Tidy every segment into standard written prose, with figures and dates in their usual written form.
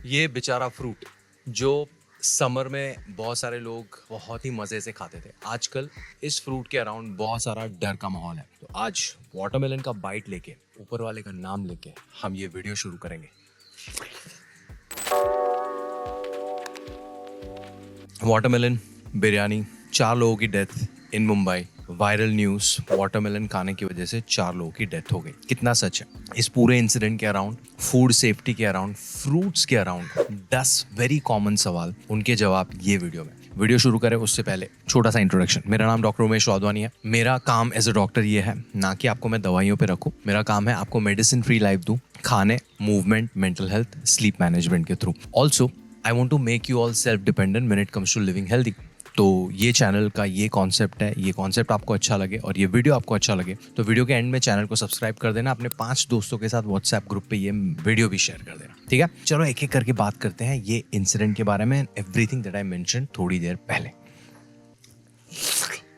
ये बेचारा फ्रूट जो समर में बहुत सारे लोग बहुत ही मज़े से खाते थे, आजकल इस फ्रूट के अराउंड बहुत सारा डर का माहौल है। तो आज वाटरमेलन का बाइट लेके, ऊपर वाले का नाम लेके हम ये वीडियो शुरू करेंगे। वाटरमेलन बिरयानी, 4 लोगों की death in Mumbai. Viral news, watermelon खाने की वजह से 4 लोगों की डेथ हो गई। कितना सच है? इस पूरे इंसिडेंट के अराउंड, फूड सेफ्टी के अराउंड, फ्रूट्स के अराउंड 10 वेरी कॉमन सवाल, उनके जवाब ये वीडियो में। वीडियो शुरू करें उससे पहले छोटा सा इंट्रोडक्शन। मेरा नाम डॉक्टर उमेश वाधवानी है। मेरा काम एज अ डॉक्टर ये है ना कि आपको मैं दवाइयों पे रखूं। मेरा काम है आपको मेडिसिन फ्री लाइफ दूं, खाने, movement, mental health, sleep management के through. Also I want to make you all self dependent when it comes to living healthy. तो ये चैनल का ये कॉन्सेप्ट है। ये कॉन्सेप्ट आपको अच्छा लगे और ये वीडियो आपको अच्छा लगे तो वीडियो के एंड में चैनल को सब्सक्राइब कर देना। अपने 5 दोस्तों के साथ व्हाट्सएप ग्रुप पे ये वीडियो भी शेयर कर देना, ठीक है? चलो एक एक करके बात करते हैं ये इंसिडेंट के बारे में, एवरीथिंग दैट आई मेंशन थोड़ी देर पहले।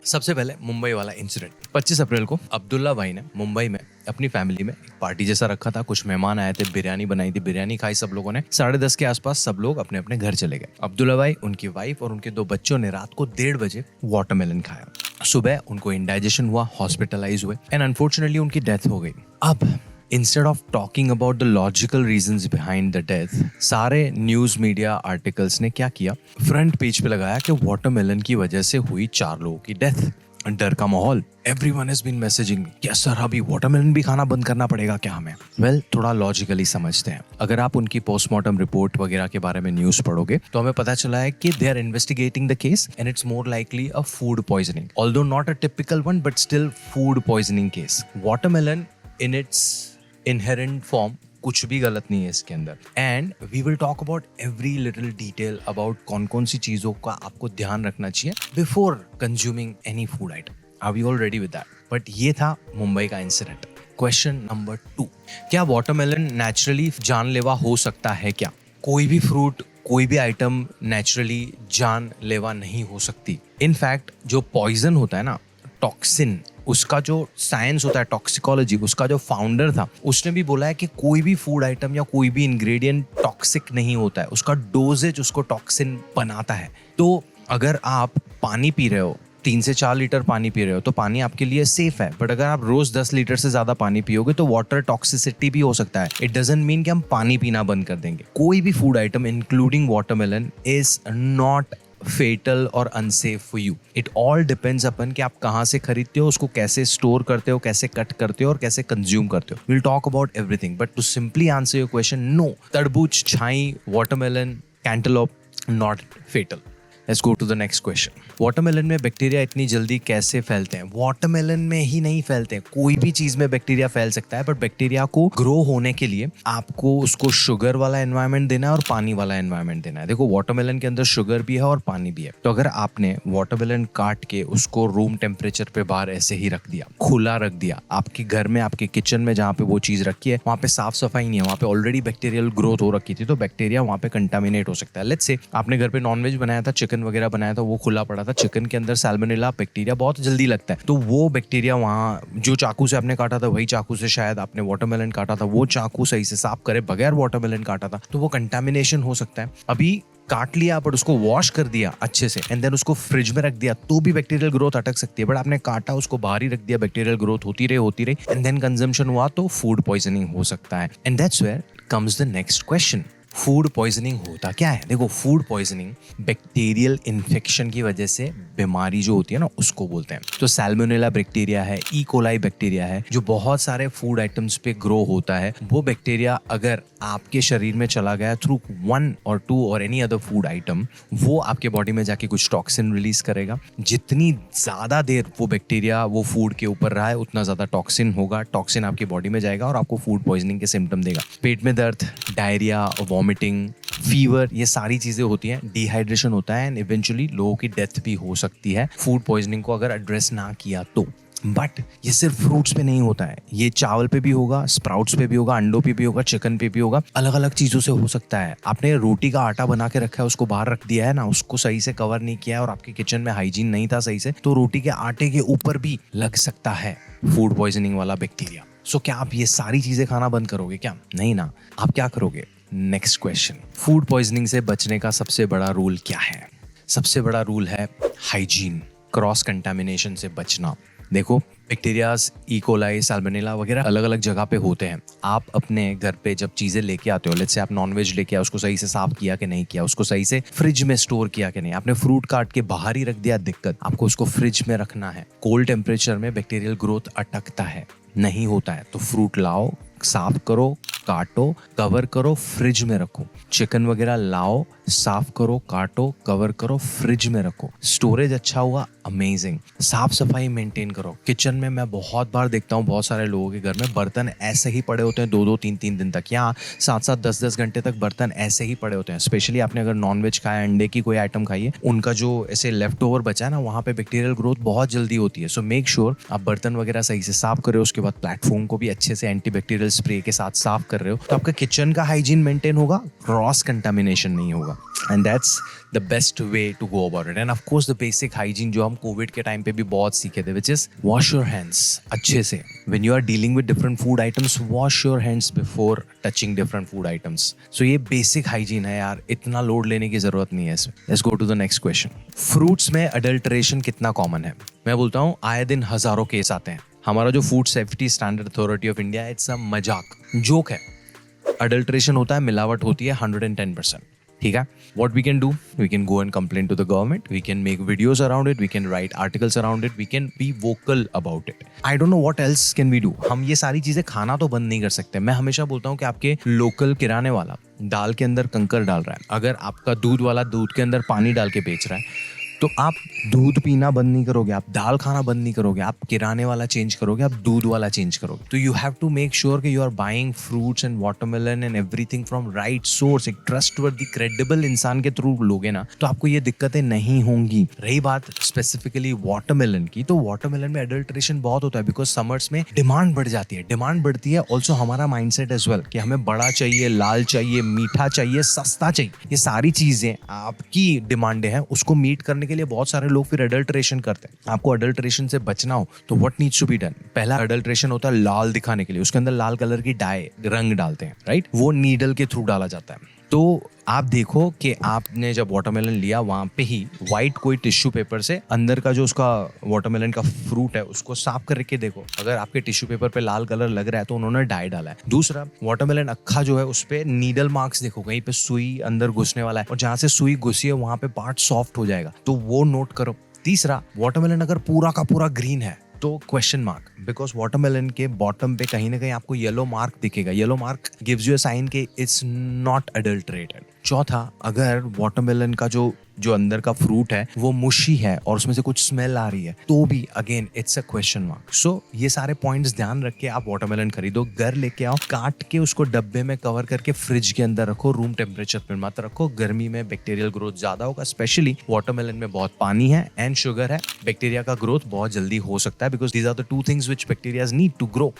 सबसे पहले मुंबई वाला इंसिडेंट। 25 अप्रैल को अब्दुल्ला भाई ने मुंबई में अपनी फैमिली में एक पार्टी जैसा रखा था। कुछ मेहमान आए थे, बिरयानी बनाई थी, बिरयानी खाई सब लोगों ने। 10:30 के आसपास सब लोग अपने अपने घर चले गए। अब्दुल्ला भाई, उनकी वाइफ और उनके 2 बच्चों ने रात को 1:30 बजे वाटरमेलन खाया। सुबह उनको इंडाइजेशन हुआ, हॉस्पिटलाइज हुए एंड अनफॉर्चुनेटली उनकी डेथ हो गई। अब instead of talking about the logical reasons behind the death, सारे न्यूज मीडिया आर्टिकल्स ने क्या किया, फ्रंट पेज पे लगाया कि वाटरमेलन की वजह से हुई 4 लोगों की डेथ। डर का माहौल। एवरीवन हैज बीन मैसेजिंग, क्या सर अभी वाटरमेलन भी खाना बंद करना पड़ेगा क्या हमें? वेल, थोड़ा लॉजिकली समझते हैं। अगर आप उनकी पोस्टमार्टम रिपोर्ट वगैरह के बारे में न्यूज पढ़ोगे तो हमें पता चला है कि they are investigating the case and it's more likely a food poisoning, although not a typical one but still food poisoning case. Watermelon in its inherent form कुछ भी गलत नहीं है इसके अंदर। And we will talk about every little detail about कौन कौन सी चीजों का आपको ध्यान रखना चाहिए before consuming any food item. Are we all ready with that? But ये था मुंबई का इंसिडेंट। क्वेश्चन नंबर 2, क्या वाटरमेलन नेचुरली जानलेवा हो सकता है क्या? कोई भी फ्रूट, कोई भी आइटम नेचुरली जानलेवा नहीं हो सकती। इनफैक्ट जो पॉइजन होता है ना, टॉक्सिन, उसका जो साइंस होता है, टॉक्सिकोलॉजी, उसका जो फाउंडर था उसने भी बोला है कि कोई भी फूड आइटम या कोई भी इंग्रेडिएंट टॉक्सिक नहीं होता है, उसका डोजेज उसको टॉक्सिन बनाता है। तो अगर आप पानी पी रहे हो, 3 से 4 लीटर पानी पी रहे हो तो पानी आपके लिए सेफ है। बट अगर आप रोज 10 लीटर से ज्यादा पानी पियोगे तो वाटर टॉक्सिसिटी भी हो सकता है। इट डजंट मीन कि हम पानी पीना बंद कर देंगे। कोई भी food item including watermelon is not fatal और unsafe for you. It all depends upon कि आप कहाँ से खरीदते हो, उसको कैसे स्टोर करते हो, कैसे कट करते हो और कैसे कंज्यूम करते हो। Will talk about everything but to simply answer your question, no, तरबूज, छाई, watermelon, cantaloupe not fatal. Let's go to the next question. Watermelon में बैक्टीरिया इतनी जल्दी कैसे फैलते हैं? वाटरमेलन में ही नहीं फैलते हैं, कोई भी चीज में बैक्टीरिया फैल सकता है। बट बैक्टीरिया को ग्रो होने के लिए आपको उसको शुगर वाला एनवायरनमेंट देना है और पानी वाला एनवायरनमेंट देना है। देखो, वाटरमेलन के अंदर शुगर भी है और पानी भी है। तो अगर आपने वाटरमेलन काट के उसको रूम टेम्परेचर पे बाहर ऐसे ही रख दिया, खुला रख दिया, आपके घर में, आपके किचन में जहाँ पे वो चीज रखी है वहाँ पे साफ सफाई नहीं है, वहाँ पे ऑलरेडी बैक्टीरियल ग्रोथ हो रखी थी, तो बैक्टीरिया वहाँ पे कंटामिनेट हो सकता है। लेट्स से आपने घर पे नॉनवेज बनाया था, चिकन वगैरह बनाया था, वो खुला पड़ा था, चिकन के अंदर सैल्मोनेला बैक्टीरिया बहुत जल्दी लगता है। तो वो बैक्टीरिया वहाँ, जो चाकू से आपने काटा था वही चाकू से शायद आपने वाटरमेलन काटा था, वो चाकू सही से साफ करे बगैर वाटरमेलन काटा था, तो वो कंटामिनेशन हो सकता है। अभी काट लिया बट उसको वॉश कर दिया अच्छे से एंड देन उसको फ्रिज में रख दिया तो भी बैक्टीरियल ग्रोथ अटक सकती है। बट आपने काटा, उसको बाहर ही रख दिया, बैक्टीरियल ग्रोथ होती रही एंड देन कंजम्पशन हुआ तो फूड पॉइजनिंग हो सकता है। And that's where comes the next question, food poisoning होता क्या है? देखो, फूड पॉइजनिंग बैक्टीरियल इन्फेक्शन की वजह से बीमारी जो होती है ना उसको बोलते हैं। तो सैल्मोनेला बैक्टीरिया है, ई कोलाई बैक्टीरिया है, जो बहुत सारे फूड आइटम्स पे ग्रो होता है। वो बैक्टीरिया अगर आपके शरीर में चला गया थ्रू 1 और 2 और एनी अदर फूड आइटम, वो आपके बॉडी में जाके कुछ टॉक्सिन रिलीज करेगा। जितनी ज्यादा देर वो बैक्टीरिया वो फूड के ऊपर रहा है उतना ज्यादा टॉक्सिन होगा, टॉक्सिन आपकी बॉडी में जाएगा और आपको फूड पॉइजनिंग के सिम्टम देगा। पेट में दर्द, डायरिया, वॉमिटिंग, फीवर, ये सारी चीजें होती हैं, डिहाइड्रेशन होता है एंड इवेंचुअली लोगों की डेथ भी हो सकती है फूड पॉइजनिंग को अगर एड्रेस ना किया तो। बट ये सिर्फ फ्रूट्स पे नहीं होता है, ये चावल पे भी होगा, स्प्राउट्स पे भी होगा, अंडों पे भी होगा, चिकन पे भी होगा, अलग अलग चीजों से हो सकता है। आपने रोटी का आटा बना के रखा है, उसको बाहर रख दिया है ना, उसको सही से कवर नहीं किया है और आपके किचन में हाइजीन नहीं था सही से, तो रोटी के आटे के ऊपर भी लग सकता है फूड पॉइजनिंग वाला बैक्टीरिया। सो क्या आप ये सारी चीजें खाना बंद करोगे क्या? नहीं ना। आप क्या करोगे? नेक्स्ट क्वेश्चन, फूड पॉइजनिंग से बचने का सबसे बड़ा रूल क्या है? सबसे बड़ा रूल है हाइजीन, क्रॉस कंटामिनेशन से बचना। देखो, बैक्टीरियाज, इकोलाई, साल्मोनेला वगैरह अलग अलग जगह पे होते हैं। आप अपने घर पे जब चीज़ें लेके आते हो, लेट्स से आप नॉनवेज लेके आए, उसको सही से साफ किया कि नहीं किया, उसको सही से फ्रिज में स्टोर किया कि नहीं, आपने फ्रूट काट के बाहर ही रख दिया, दिक्कत। आपको उसको फ्रिज में रखना है। कोल्ड टेम्परेचर में बैक्टीरियल ग्रोथ अटकता है, नहीं होता है। तो फ्रूट लाओ, साफ करो, काटो, कवर करो, फ्रिज में रखो। चिकन वगैरह लाओ, साफ करो, काटो, कवर करो, फ्रिज में रखो। स्टोरेज अच्छा हुआ, अमेजिंग। साफ सफाई मेंटेन करो। किचन में मैं बहुत बार देखता हूँ बहुत सारे लोगों के घर में बर्तन ऐसे ही पड़े होते हैं 2-2, 3-3 दिन तक, या 7-7, 10-10 घंटे तक बर्तन ऐसे ही पड़े होते हैं। स्पेशली आपने अगर नॉनवेज खाया, अंडे की कोई आइटम खाई है, उनका जो ऐसे लेफ्ट ओवर बचा है ना, वहाँ पे बैक्टीरियल ग्रोथ बहुत जल्दी होती है। सो मेक श्योर आप बर्तन वगैरह सही से साफ करो। उसके बाद प्लेटफॉर्म को भी अच्छे से एंटीबैक्टीरियल स्प्रे के साथ साफ कर रहे हो, तो आपका किचन का हाइजीन मेंटेन होगा, क्रॉस कंटामिनेशन नहीं होगा। And that's the best way to go about it. And of course the basic hygiene जो हम कोविड के टाइम पे भी बहुत सीखे थे, which is wash your hands अच्छे से। When you are dealing with different food items, wash your hands before touching different food items. So ये बेसिक हाइजीन है यार, इतना लोड लेने की जरूरत नहीं है इसमें। Let's go to the next question. Fruits में अडल्ट्रेशन कितना कॉमन है? मैं बोलता हूँ आए दिन हजारों केस आते हैं। हमारा जो food safety standard authority of India, it's a मजाक, जोक है। अडल्ट्रेशन होता है, मिलावट होती है 110%। ठीक है, what we can do, we can go and complain to the government, we can make videos around it, we can write articles around it, we can be vocal about it. I don't know what else can we do. हम ये सारी चीजें खाना तो बंद नहीं कर सकते। मैं हमेशा बोलता हूँ कि आपके लोकल किराने वाला दाल के अंदर कंकर डाल रहा है, अगर आपका दूध वाला दूध के अंदर पानी डाल के बेच रहा है, तो आप दूध पीना बंद नहीं करोगे, आप दाल खाना बंद नहीं करोगे, आप किराने वाला चेंज करोगे, आप दूध वाला चेंज करोगे। तो you have to make sure कि you are buying fruits and watermelon and everything from right source. एक ट्रस्टवर्दी क्रेडिबल इंसान के थ्रू लोगे ना, तो आपको ये दिक्कतें नहीं होंगी। रही बात स्पेसिफिकली वाटरमेलन की, तो वाटरमेलन में अडल्ट्रेशन बहुत होता है, बिकॉज समर्स में डिमांड बढ़ जाती है। डिमांड बढ़ती है, ऑल्सो हमारा माइंडसेट एज वेल कि हमें बड़ा चाहिए, लाल चाहिए, मीठा चाहिए, सस्ता चाहिए। ये सारी चीजें आपकी डिमांडें हैं, उसको मीट करने के लिए बहुत सारे लोग फिर अडल्ट्रेशन करते हैं। आपको अडल्ट्रेशन से बचना हो तो what needs to be done? पहला अडल्ट्रेशन होता है लाल दिखाने के लिए, उसके अंदर लाल कलर की डाई रंग डालते हैं, राइट? वो नीडल के थ्रू डाला जाता है। तो आप देखो कि आपने जब वाटरमेलन लिया, वहां पे ही व्हाइट कोई टिश्यू पेपर से अंदर का जो उसका वाटरमेलन का फ्रूट है उसको साफ करके देखो। अगर आपके टिश्यू पेपर पे लाल कलर लग रहा है तो उन्होंने डाई डाला है। दूसरा, वाटरमेलन अक्खा जो है उस पे नीडल मार्क्स देखो, कहीं पे सुई अंदर घुसने वाला है, और जहां से सुई घुसी है वहां पे पार्ट सॉफ्ट हो जाएगा, तो वो नोट करो। तीसरा, वाटरमेलन अगर पूरा का पूरा ग्रीन है तो क्वेश्चन मार्क, बिकॉज वाटरमेलन के बॉटम पे कहीं ना कहीं आपको येलो मार्क दिखेगा। Yellow mark gives you a sign कि इट्स नॉट अडल्ट्रेटेड। चौथा, अगर वाटरमेलन का जो अंदर का फ्रूट है वो मुशी है और उसमें से कुछ स्मेल आ रही है, तो भी again it's a question mark. So ये सारे पॉइंट्स ध्यान रख के आप वाटरमेलन खरीदो, घर लेके आओ, काट के उसको डब्बे में कवर करके फ्रिज के अंदर रखो, रूम टेम्परेचर पर मत रखो। गर्मी में बैक्टीरियल ग्रोथ ज्यादा होगा, स्पेशली वाटरमेलन में बहुत पानी है एंड शुगर है, बैक्टीरिया का ग्रोथ बहुत जल्दी हो सकता है, because these are the 2 things which bacterias need to grow.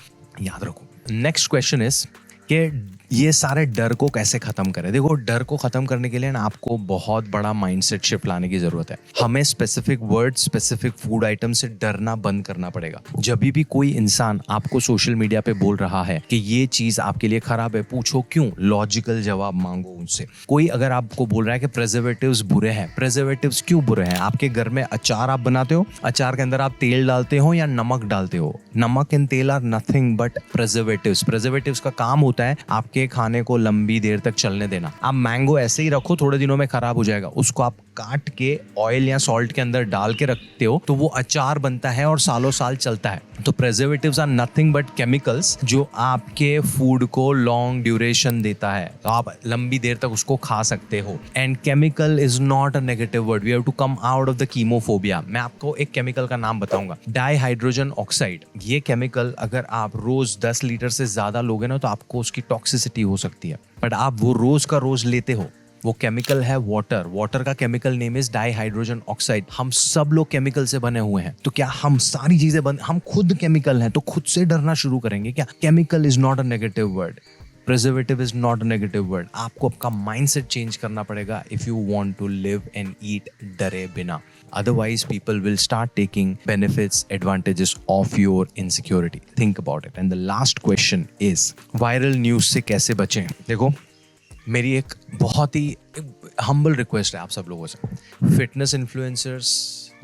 याद रखो। नेक्स्ट क्वेश्चन इज कि ये सारे डर को कैसे खत्म करें? देखो, डर को खत्म करने के लिए ना आपको बहुत बड़ा माइंडसेट शिफ्ट लाने की जरूरत है। हमें specific word, specific food item से डरना बंद करना पड़ेगा। जब भी कोई इंसान आपको सोशल मीडिया पे बोल रहा है कि ये चीज आपके लिए खराब है, पूछो क्यों, लॉजिकल जवाब मांगो उनसे। कोई अगर आपको बोल रहा है कि प्रिजर्वेटिव्स बुरे हैं, प्रिजर्वेटिव्स क्यों बुरे हैं? आपके घर में अचार आप बनाते हो, अचार के अंदर आप तेल डालते हो या नमक डालते हो? नमक एंड तेल are nothing but preservatives. Preservatives का काम होता है आपके खाने को लंबी देर तक चलने देना। आप मैंगो ऐसे ही रखो, थोड़े दिनों में खराब हो जाएगा, उसको आप काट के ऑयल या सॉल्ट के अंदर डाल के रखते हो तो वो अचार बनता है और सालों साल चलता है। तो preservatives are nothing but chemicals जो आपके फूड को लॉन्ग ड्यूरेशन देता है, तो आप लंबी देर तक उसको खा सकते हो। And chemical is not a negative word, we have to come out of the chemophobia. मैं आपको एक केमिकल का नाम बताऊंगा, डाईहाइड्रोजन ऑक्साइड। ये केमिकल अगर आप रोज 10 लीटर से ज्यादा लोगे ना तो आपको उसकी टॉक्सिसिटी हो सकती है, बट आप वो रोज का रोज लेते हो। वो केमिकल है वाटर। वाटर का chemical name is dihydrogen oxide. हम सब लोग केमिकल से बने हुए हैं, तो क्या हम सारी चीजें हम खुद केमिकल हैं, तो खुद से डरना शुरू करेंगे क्या? Chemical is not a negative word, preservative is not a negative word. आपको आपका माइंडसेट चेंज करना पड़ेगा if you want to live and eat डरे बिना। Otherwise, people will start taking benefits, advantages of your insecurity. Think about it. And the last question is, viral news से कैसे बचें? देखो, मेरी एक बहुत ही हम्बल रिक्वेस्ट है आप सब लोगों से, fitness influencers,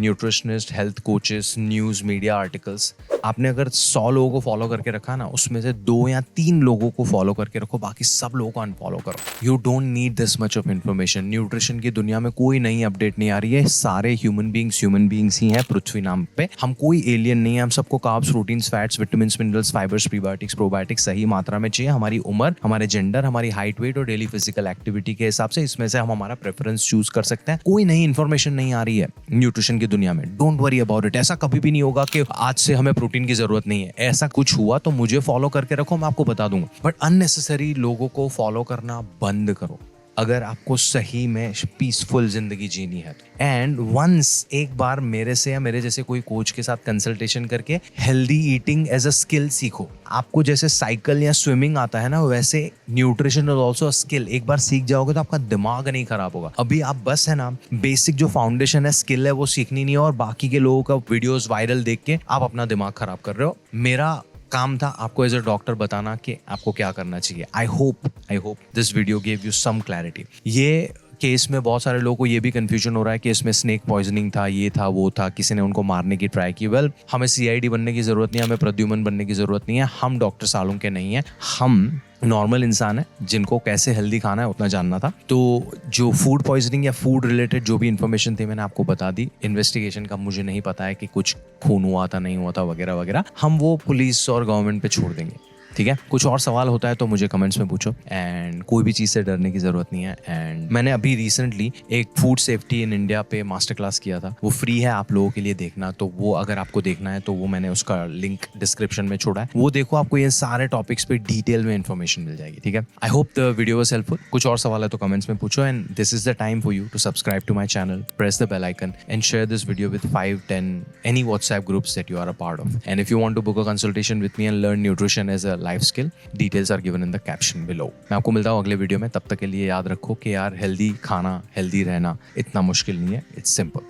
nutritionist, health coaches, news media articles, आपने अगर 100 लोगों को फॉलो करके रखा ना, उसमें से 2 या 3 लोगों को फॉलो करके रखो, बाकी सब लोगों को अनफॉलो करो। You don't need this much of information. Nutrition की दुनिया में कोई नई अपडेट नहीं आ रही है। सारे ह्यूमन बींग्स ही हैं पृथ्वी नाम पे। हम कोई एलियन नहीं है। हम सबको carbs, proteins, fats, vitamin, minerals, fibres, prebiotics, probiotics सही मात्रा में चाहिए। हमारी उम्र, हमारे जेंडर, हमारी हाइट, वेट और डेली फिजिकल एक्टिविटी के हिसाब से इसमें से हम हमारा प्रेफरेंस चूज कर सकते हैं। कोई नई इन्फॉर्मेशन नहीं आ रही है न्यूट्रिशन की दुनिया में। Don't worry about it. ऐसा कभी भी नहीं होगा कि आज से हमें प्रोटीन की जरूरत नहीं है। ऐसा कुछ हुआ तो मुझे फॉलो करके रखो, मैं आपको बता दूंगा। बट अननेसेसरी लोगों को फॉलो करना बंद करो अगर आपको सही में पीसफुल जिंदगी जीनी है। एंड वंस एक बार मेरे से या मेरे जैसे कोई कोच के साथ कंसल्टेशन करके healthy eating as a skill सीखो। आपको जैसे साइकिल या स्विमिंग आता है ना, वैसे nutrition is also a skill. एक बार सीख जाओगे तो आपका दिमाग नहीं खराब होगा। अभी आप बस है ना, बेसिक जो फाउंडेशन है, स्किल है, वो सीखनी नहीं है और बाकी के लोगों का वीडियोस वायरल देख के आप अपना दिमाग खराब कर रहे हो। मेरा काम था आपको एज अ डॉक्टर बताना कि आपको क्या करना चाहिए। I hope this video give you some clarity. ये केस में बहुत सारे लोगों को ये भी कंफ्यूजन हो रहा है कि इसमें स्नेक पॉइजनिंग था, ये था, वो था, किसी ने उनको मारने की ट्राई की। वेल, हमें सीआईडी बनने की जरूरत नहीं है, हमें प्रद्युमन बनने की जरूरत नहीं है। हम डॉक्टर सालों के नहीं है, हम नॉर्मल इंसान है जिनको कैसे हेल्दी खाना है उतना जानना था। तो जो फूड पॉइजनिंग या फूड रिलेटेड जो भी इन्फॉर्मेशन थी मैंने आपको बता दी। इन्वेस्टिगेशन का मुझे नहीं पता है कि कुछ खून हुआ था, नहीं हुआ था, वगैरह वगैरह। हम वो पुलिस और गवर्नमेंट पे छोड़ देंगे, ठीक है। कुछ और सवाल होता है तो मुझे कमेंट्स में पूछो। एंड कोई भी चीज़ से डरने की ज़रूरत नहीं है। एंड मैंने अभी रिसेंटली एक फूड सेफ्टी इन इंडिया पे मास्टर क्लास किया था, वो फ्री है आप लोगों के लिए देखना। तो वो अगर आपको देखना है तो वो मैंने उसका लिंक डिस्क्रिप्शन में छोड़ा है, वो देखो। आपको ये सारे टॉपिक्स पे डिटेल में इन्फॉर्मेशन मिल जाएगी, ठीक है। I hope the video was helpful. कुछ और सवाल है तो कमेंट्स में पूछो। And this is the time for you to subscribe to my channel, press the bell icon and share this video with 5-10 any WhatsApp groups that you are a part of. And if you want to book a consultation with me and learn nutrition as a life skill, details are given in the caption below. मैं आपको मिलता हूँ अगले video में। तब तक के लिए याद रखो कि यार हेल्दी खाना, हेल्दी रहना इतना मुश्किल नहीं है, इट्स सिंपल।